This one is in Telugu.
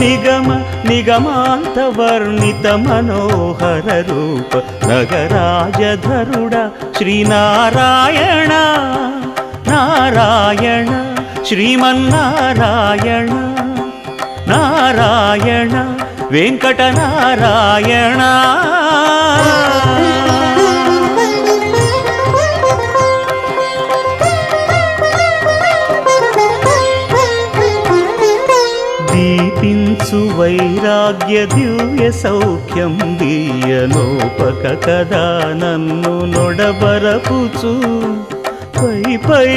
నిగమ నిగమాంత వర్ణిత మనోహర రూప నగరాజధరుడ శ్రీనారాయణ నారాయణ శ్రీమన్నారాయణ నారాయణ వెంకటనారాయణ. దీపించు వైరాగ్య దివ్య సౌఖ్యం దీయనోపక కదా నన్ను నొడబరపుచు పై పై